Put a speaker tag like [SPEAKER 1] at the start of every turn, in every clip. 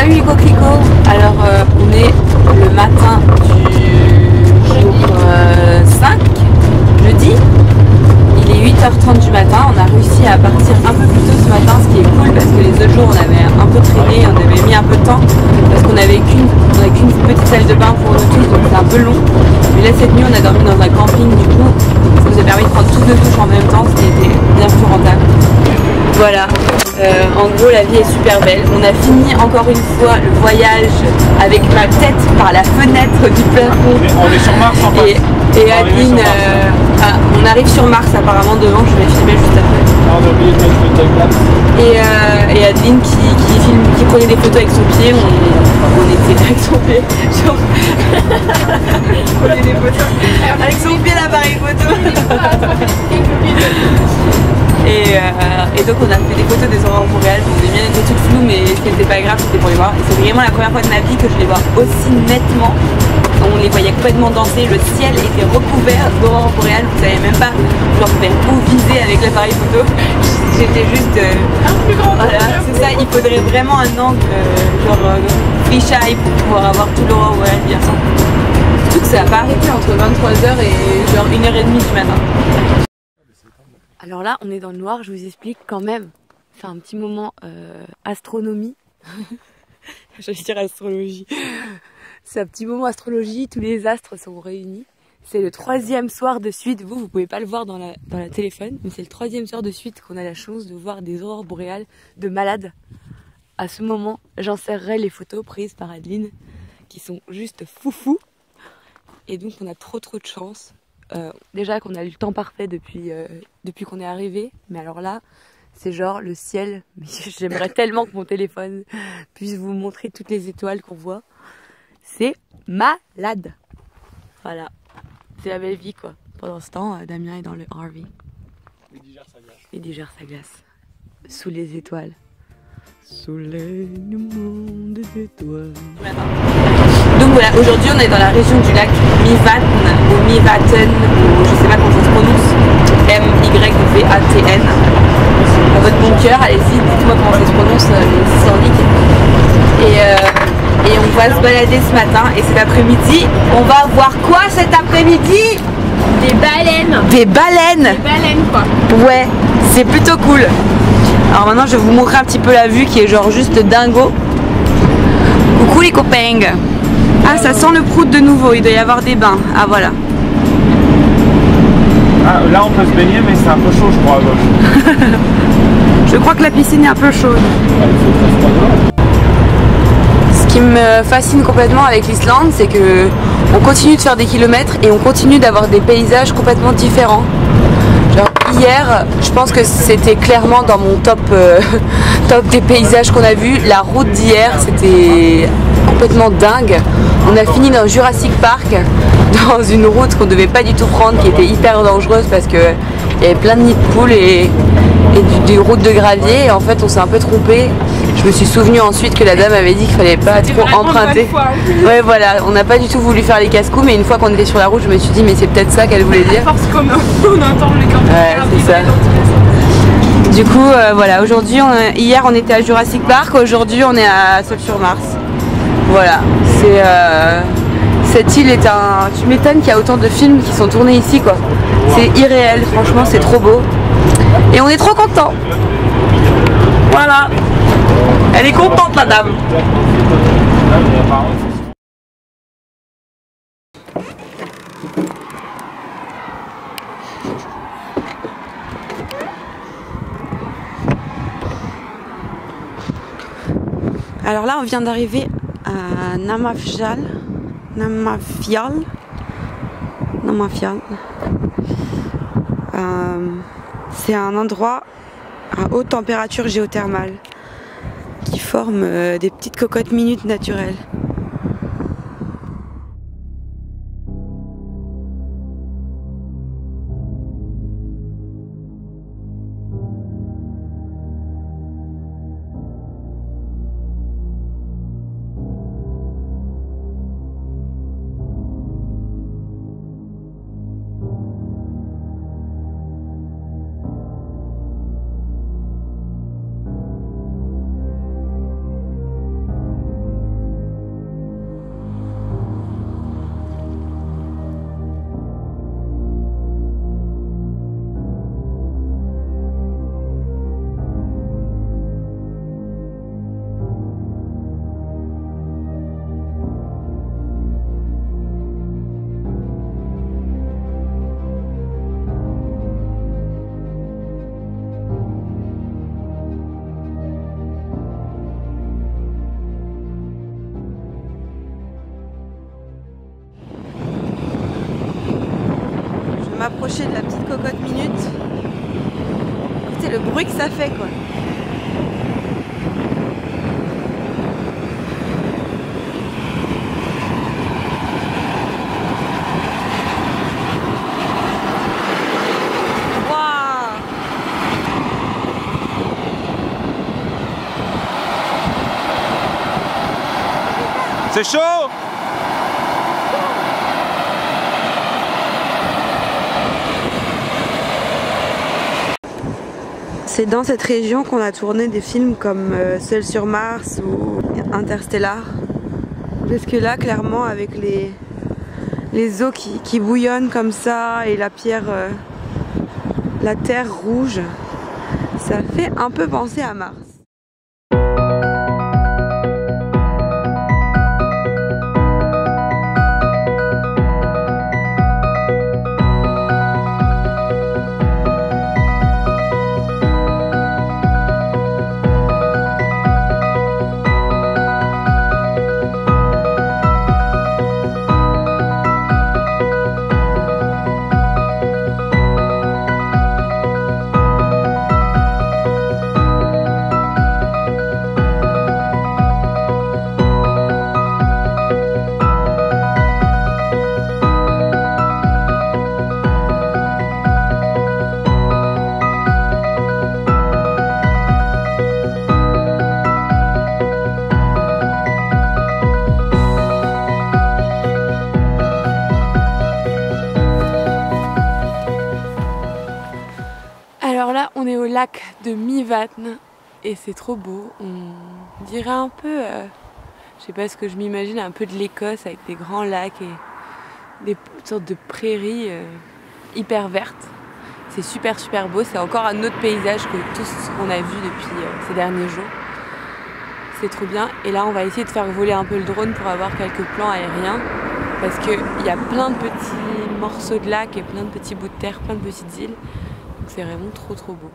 [SPEAKER 1] pas eu les coquelicots. Alors on est le matin du jour 5, jeudi. Il est 8h30 du matin. On a réussi à partir un peu plus tôt ce matin, ce qui est cool parce que les autres jours on avait un peu traîné, on avait mis un peu de temps parce qu'on avait qu'une petite salle de bain pour nous tous, donc c'est un peu long. Mais là cette nuit on a dormi dans un camping, du coup ça nous a permis de prendre toutes nos douches en même temps, ce qui était bien plus rentable. Voilà, en gros la vie est super belle. On a fini encore une fois le voyage avec ma tête par la fenêtre du plafond.
[SPEAKER 2] On est sur Mars en fait.
[SPEAKER 1] Et Adeline, on arrive sur Mars apparemment devant, je vais filmer juste après.
[SPEAKER 2] On a oublié de mettre le time-lapse.
[SPEAKER 1] Et Adeline qui prenait des photos avec son pied, on était avec son pied, genre on prenait des photos avec son pied l'appareil photo. Et donc on a fait des photos des aurores boréales, les miennes étaient toutes floues mais ce qui n'était pas grave, c'était pour les voir. Et c'est vraiment la première fois de ma vie que je les vois aussi nettement. On les voyait complètement danser, le ciel était recouvert d'aurores boréales, vous savez même pas genre vers où viser avec l'appareil photo. J'étais juste un plus grand. Voilà, c'est ça, il faudrait vraiment un angle genre fisheye pour pouvoir avoir tout l'aurore boréale bien ça. Surtout que ça n'a pas arrêté entre 23h et genre 1h30 du matin. Alors là, on est dans le noir, je vous explique quand même. C'est un petit moment astronomie. J'allais dire astrologie. C'est un petit moment astrologie, tous les astres sont réunis. C'est le 3e soir de suite, vous pouvez pas le voir dans la téléphone, mais c'est le 3e soir de suite qu'on a la chance de voir des aurores boréales de malades. À ce moment, j'insérerai les photos prises par Adeline, qui sont juste foufou. Et donc on a trop de chance. Déjà qu'on a eu le temps parfait depuis qu'on est arrivé, mais alors là c'est genre le ciel. J'aimerais tellement que mon téléphone puisse vous montrer toutes les étoiles qu'on voit. C'est malade. Voilà, c'est la belle vie quoi. Pendant ce temps, Damien est dans le RV.
[SPEAKER 2] Il digère sa glace.
[SPEAKER 1] Il digère sa glace sous les étoiles. Soleil du monde des étoiles. Donc voilà, aujourd'hui on est dans la région du lac Mývatn ou Mývatn, ou je sais pas comment ça se prononce, M-Y-V-A-T-N. À votre bon cœur, allez-y, dites-moi comment ça se prononce les Icelandiques. Et on va se balader ce matin et cet après-midi, on va voir quoi cet après-midi?
[SPEAKER 3] Des baleines.
[SPEAKER 1] Des baleines.
[SPEAKER 3] Des baleines quoi.
[SPEAKER 1] Ouais, c'est plutôt cool. Alors maintenant je vais vous montrer un petit peu la vue qui est genre juste dingo. Coucou les copains. Ah ça sent le prout de nouveau, il doit y avoir des bains. Ah voilà.
[SPEAKER 2] Ah, là on peut se baigner mais c'est un peu chaud je crois à gauche.
[SPEAKER 1] Je crois que la piscine est un peu chaude. Ce qui me fascine complètement avec l'Islande, c'est que on continue de faire des kilomètres et on continue d'avoir des paysages complètement différents. Genre hier, je pense que c'était clairement dans mon top des paysages qu'on a vus. La route d'hier, c'était complètement dingue. On a fini dans Jurassic Park, dans une route qu'on devait pas du tout prendre, qui était hyper dangereuse parce que il y avait plein de nids de poules et des routes de gravier. Et en fait, on s'est un peu trompé. Je me suis souvenu ensuite que la dame avait dit qu'il fallait pas trop emprunter. Ouais, voilà, on n'a pas du tout voulu faire les casse-coups, mais une fois qu'on était sur la route, je me suis dit, mais c'est peut-être ça qu'elle voulait dire.
[SPEAKER 3] Parce qu'on entend les campagnes.
[SPEAKER 1] Ouais, c'est ça. Du coup, voilà, aujourd'hui, hier on était à Jurassic Park, aujourd'hui on est à Sol-sur-Mars. Voilà, c'est cette île est un... Tu m'étonnes qu'il y a autant de films qui sont tournés ici quoi. C'est irréel, franchement c'est trop beau. Et on est trop contents. Voilà. Elle est contente la dame. Alors là on vient d'arriver à Namafjall. C'est un endroit à haute température géothermale qui forme des petites cocottes minutes naturelles. approcher de la petite cocotte minute. Écoutez le bruit que ça fait quoi.
[SPEAKER 2] C'est chaud!
[SPEAKER 1] C'est dans cette région qu'on a tourné des films comme Seul sur Mars ou Interstellar. Parce que là, clairement, avec les eaux qui bouillonnent comme ça et la pierre, la terre rouge, ça fait un peu penser à Mars. Alors là, on est au lac de Mývatn et c'est trop beau. On dirait un peu, je sais pas ce que je m'imagine, un peu de l'Écosse avec des grands lacs et des sortes de prairies hyper vertes. C'est super beau, c'est encore un autre paysage que tout ce qu'on a vu depuis ces derniers jours. C'est trop bien. Et là, on va essayer de faire voler un peu le drone pour avoir quelques plans aériens. Parce qu'il y a plein de petits morceaux de lac et plein de petits bouts de terre, plein de petites îles. Donc c'est vraiment trop beau.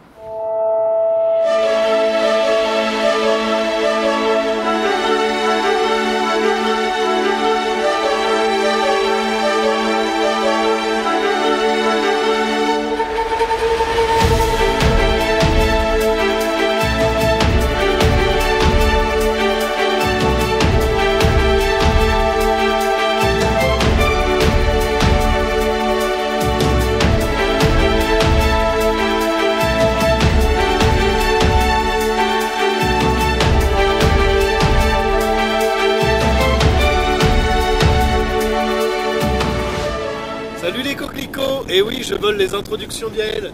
[SPEAKER 4] Salut les coquelicots! Et oui, je vole les introductions d'Yael.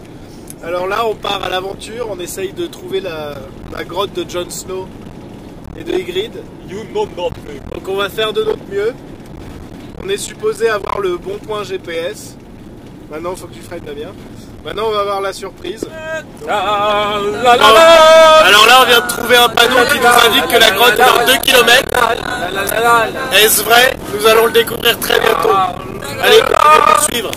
[SPEAKER 4] Alors là, on part à l'aventure, on essaye de trouver la grotte de Jon Snow et de Ygritte. Donc on va faire de notre mieux. On est supposé avoir le bon point GPS. Maintenant, il faut que tu freines bien. Maintenant, on va avoir la surprise. Alors là, on vient de trouver un panneau qui nous indique que la grotte est dans 2 km. Est-ce vrai? Nous allons le découvrir très bientôt. Allez, continuez de nous suivre.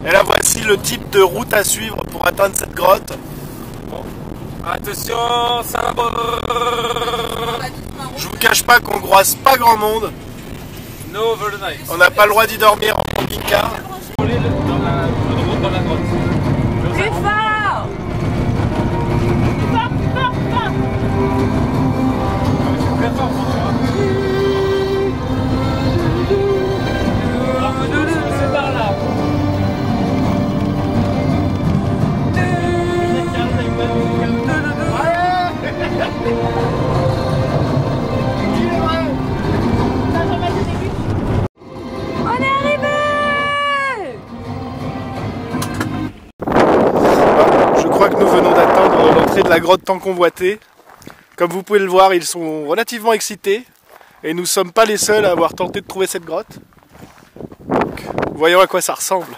[SPEAKER 4] Et là, voici le type de route à suivre pour atteindre cette grotte.
[SPEAKER 2] Attention, ça va.
[SPEAKER 4] Je vous cache pas qu'on croise pas grand monde. On n'a pas le droit d'y dormir en camping-car.
[SPEAKER 2] Dans la grotte.
[SPEAKER 1] Plus fort!
[SPEAKER 2] Très fort, c'est par là.
[SPEAKER 1] On est arrivé!
[SPEAKER 4] Je crois que nous venons d'atteindre l'entrée de la grotte tant convoitée. Comme vous pouvez le voir, ils sont relativement excités. Et nous ne sommes pas les seuls à avoir tenté de trouver cette grotte. Donc, voyons à quoi ça ressemble.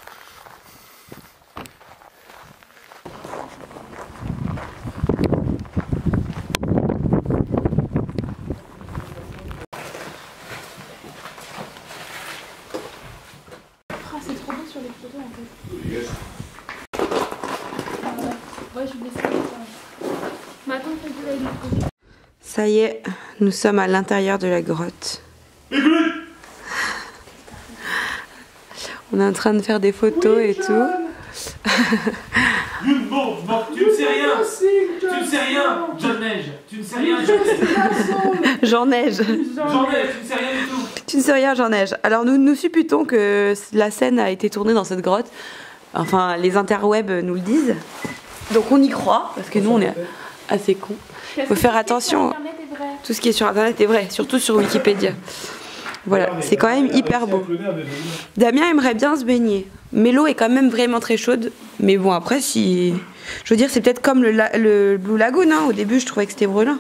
[SPEAKER 3] C'est trop beau sur les photos en fait. Ouais, je vais laisser. Ma tante fait de la
[SPEAKER 1] Ça y est, nous sommes à l'intérieur de la grotte. On est en train de faire des photos et tout.
[SPEAKER 2] Bon, tu ne sais rien. Tu ne sais rien, John Neige. Tu ne sais rien,
[SPEAKER 1] Jean Neige.
[SPEAKER 2] Jean Neige, tu ne sais rien du tout.
[SPEAKER 1] Tu ne sais rien, Jean Neige. Alors nous supputons que la scène a été tournée dans cette grotte. Enfin, les interwebs nous le disent. Donc on y croit, parce que nous on est assez cons. Il faut faire attention. Tout ce qui est sur internet est vrai, surtout sur Wikipédia. Voilà, c'est quand même hyper beau. Damien aimerait bien se baigner, mais l'eau est quand même vraiment très chaude. Mais bon, après, si... Je veux dire, c'est peut-être comme le Blue Lagoon, hein. Au début, je trouvais que c'était brûlant.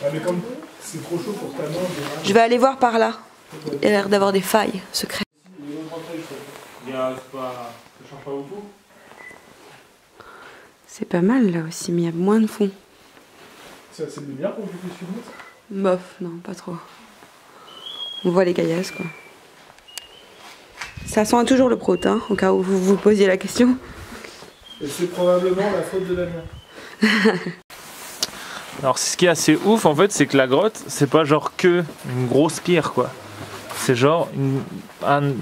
[SPEAKER 4] Ah, mais comme c'est trop chaud pour ta main,
[SPEAKER 1] je vais aller voir par là. Il a l'air d'avoir des failles secrètes. C'est pas mal là aussi, mais il y a moins de fond.
[SPEAKER 4] c'est assez bien pour que tu puisses filmer ça.
[SPEAKER 1] Bof, non, pas trop. On voit les caillasses, quoi. Ça sent toujours le prout, hein, au cas où vous vous posiez la question.
[SPEAKER 4] Et c'est probablement la faute de Damien.
[SPEAKER 2] Alors ce qui est assez ouf en fait, c'est que la grotte, c'est pas genre que une grosse pierre quoi. C'est genre un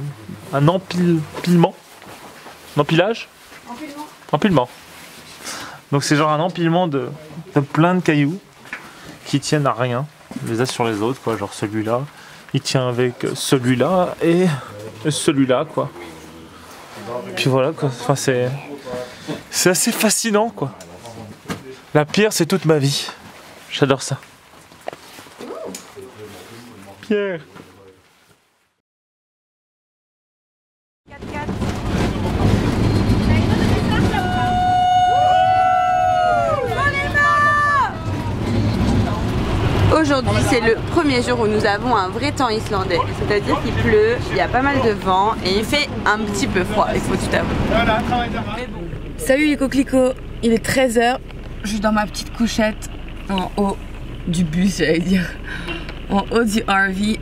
[SPEAKER 2] empilement. Un empilage ? Empilement. Donc c'est genre un empilement de plein de cailloux qui tiennent à rien, les uns sur les autres quoi. Genre celui-là, il tient avec celui-là et celui-là quoi. Puis voilà quoi. Enfin c'est assez fascinant quoi. La pierre c'est toute ma vie. J'adore ça. Pierre.
[SPEAKER 1] Aujourd'hui, c'est le premier jour où nous avons un vrai temps islandais. C'est-à-dire qu'il pleut, il y a pas mal de vent et il fait un petit peu froid, il faut tout avouer. Salut les coquelicots, il est 13 h. Je suis dans ma petite couchette en haut du bus, j'allais dire. En haut du RV.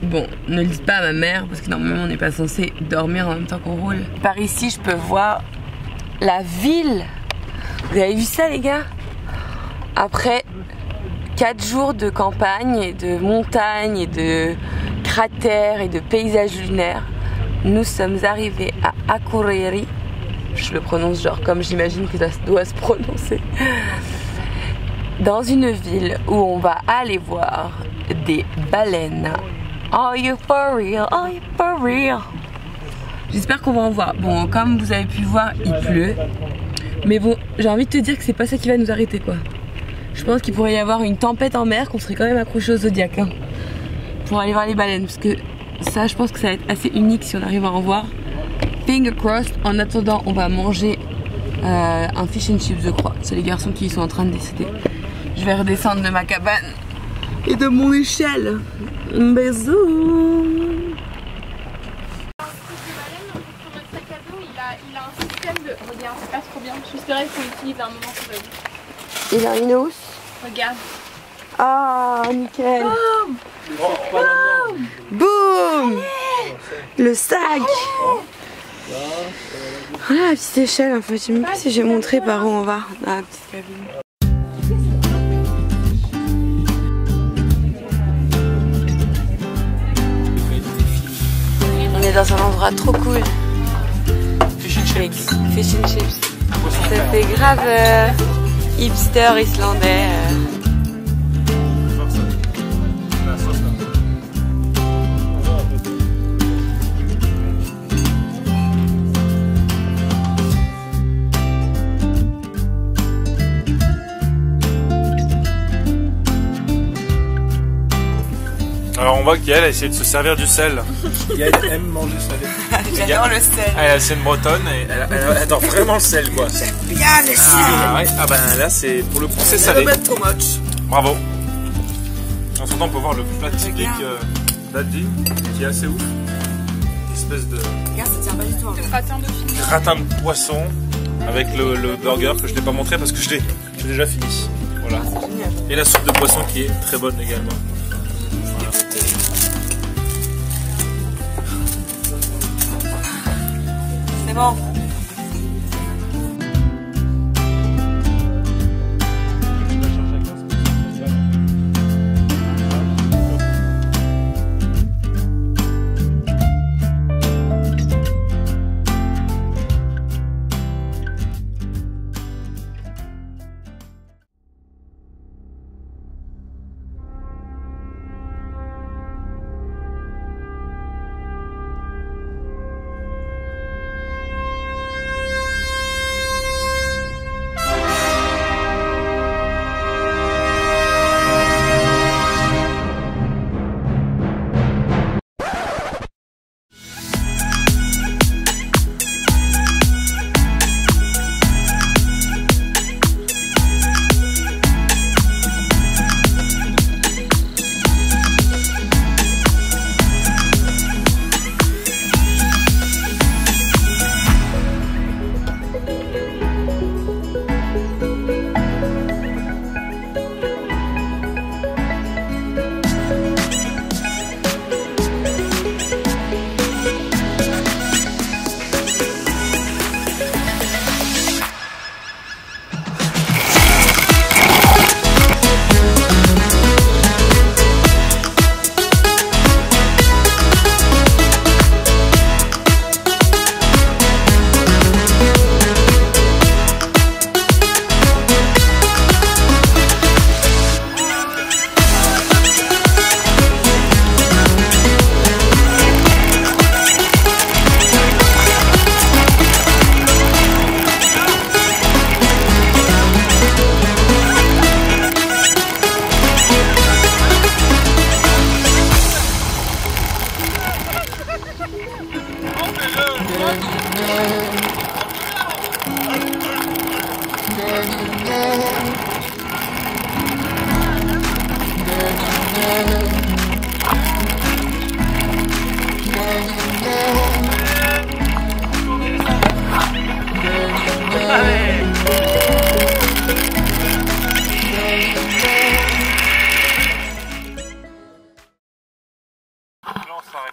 [SPEAKER 1] Bon, ne le dites pas à ma mère parce que normalement on n'est pas censé dormir en même temps qu'on roule. Par ici, je peux voir la ville. Vous avez vu ça les gars? Après 4 jours de campagne et de montagne et de cratères et de paysages lunaires, nous sommes arrivés à Akureyri. Je le prononce genre comme j'imagine que ça doit se prononcer. Dans une ville où on va aller voir des baleines. Are you for real? Are you for real? J'espère qu'on va en voir. Bon, comme vous avez pu voir, il pleut. Mais bon, j'ai envie de te dire que c'est pas ça qui va nous arrêter quoi. Je pense qu'il pourrait y avoir une tempête en mer, qu'on serait quand même accroché au Zodiac hein, pour aller voir les baleines. Parce que ça, je pense que ça va être assez unique si on arrive à en voir. Finger crossed. En attendant, on va manger un fish and chips, je crois. C'est les garçons qui sont en train de décider. Je vais redescendre de ma cabane et de mon échelle. Bisous.
[SPEAKER 3] Il a un système de... Regarde, c'est pas trop bien. J'espérais qu'on l'utilise à un moment sur la vie.
[SPEAKER 1] Il a une housse.
[SPEAKER 3] Regarde.
[SPEAKER 1] Ah, nickel.
[SPEAKER 3] Boum.
[SPEAKER 1] Boum. Le sac. Voilà la petite échelle en fait. Je sais même pas si j'ai montré par où on va dans la petite cabine. On est dans un endroit trop cool.
[SPEAKER 2] Fish and chips.
[SPEAKER 1] Fish and chips. Ça fait grave hipster islandais.
[SPEAKER 2] Alors on voit qu'Yael a essayé de se servir du sel.
[SPEAKER 4] Yael aime manger salé.
[SPEAKER 1] J'adore le sel.
[SPEAKER 2] C'est une bretonne et elle adore vraiment le sel quoi.
[SPEAKER 1] Bien le sel.
[SPEAKER 2] Ouais. Ah ben là c'est pour le coup c'est salé.
[SPEAKER 1] Too much.
[SPEAKER 2] Bravo. En ce temps on peut voir le plat typique d'Adi qui est assez ouf. Une espèce de
[SPEAKER 1] Regarde, ça tient pas du tout.
[SPEAKER 3] Gratin de fini.
[SPEAKER 2] gratin de poisson avec le burger que je n'ai pas montré parce que j'ai déjà fini. Voilà. Et la soupe de poisson qui est très bonne également.
[SPEAKER 1] C'est bon.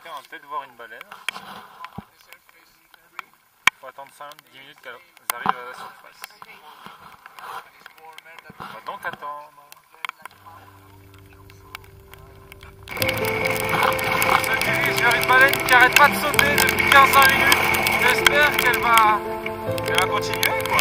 [SPEAKER 2] On va peut-être voir une baleine. Il faut attendre 5-10 minutes qu'elles arrivent à la surface. On va donc attendre. On se dirige vers une baleine qui n'arrête pas de sauter depuis 15-20 minutes. J'espère qu'elle va continuer, quoi.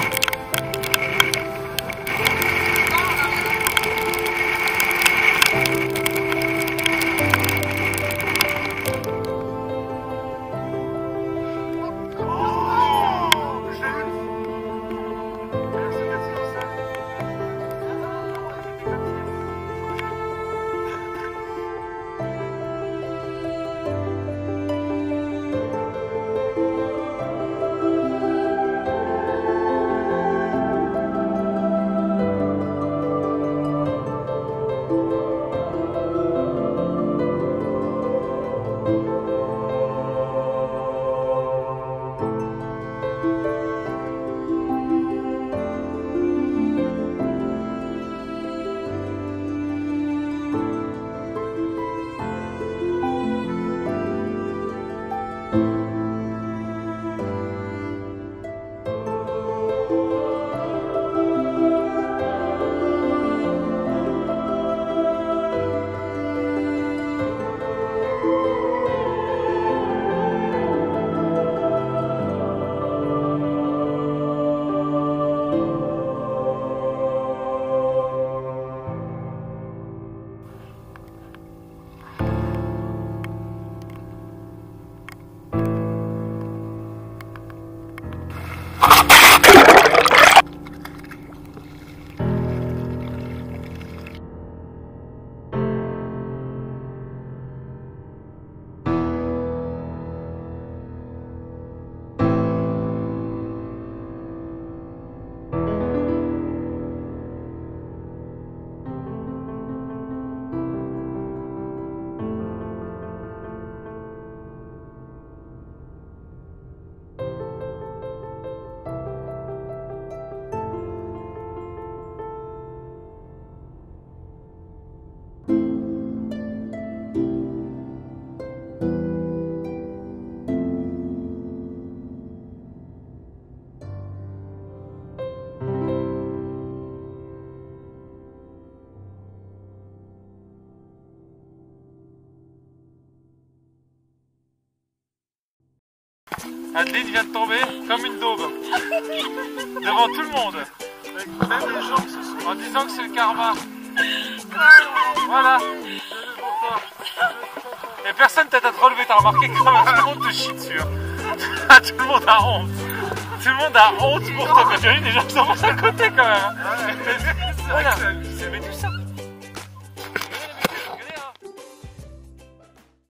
[SPEAKER 2] Adeline vient de tomber comme une daube devant tout le monde, avec même les gens en disant que c'est le karma. Voilà. Et personne t'aide à te relever, t'as remarqué que quand même tout le monde te chie dessus. Tout le monde a honte. Tout le monde a honte pour toi. Quand tu as vu des gens qui sont passés à côté quand même. Voilà. C'est Médusa.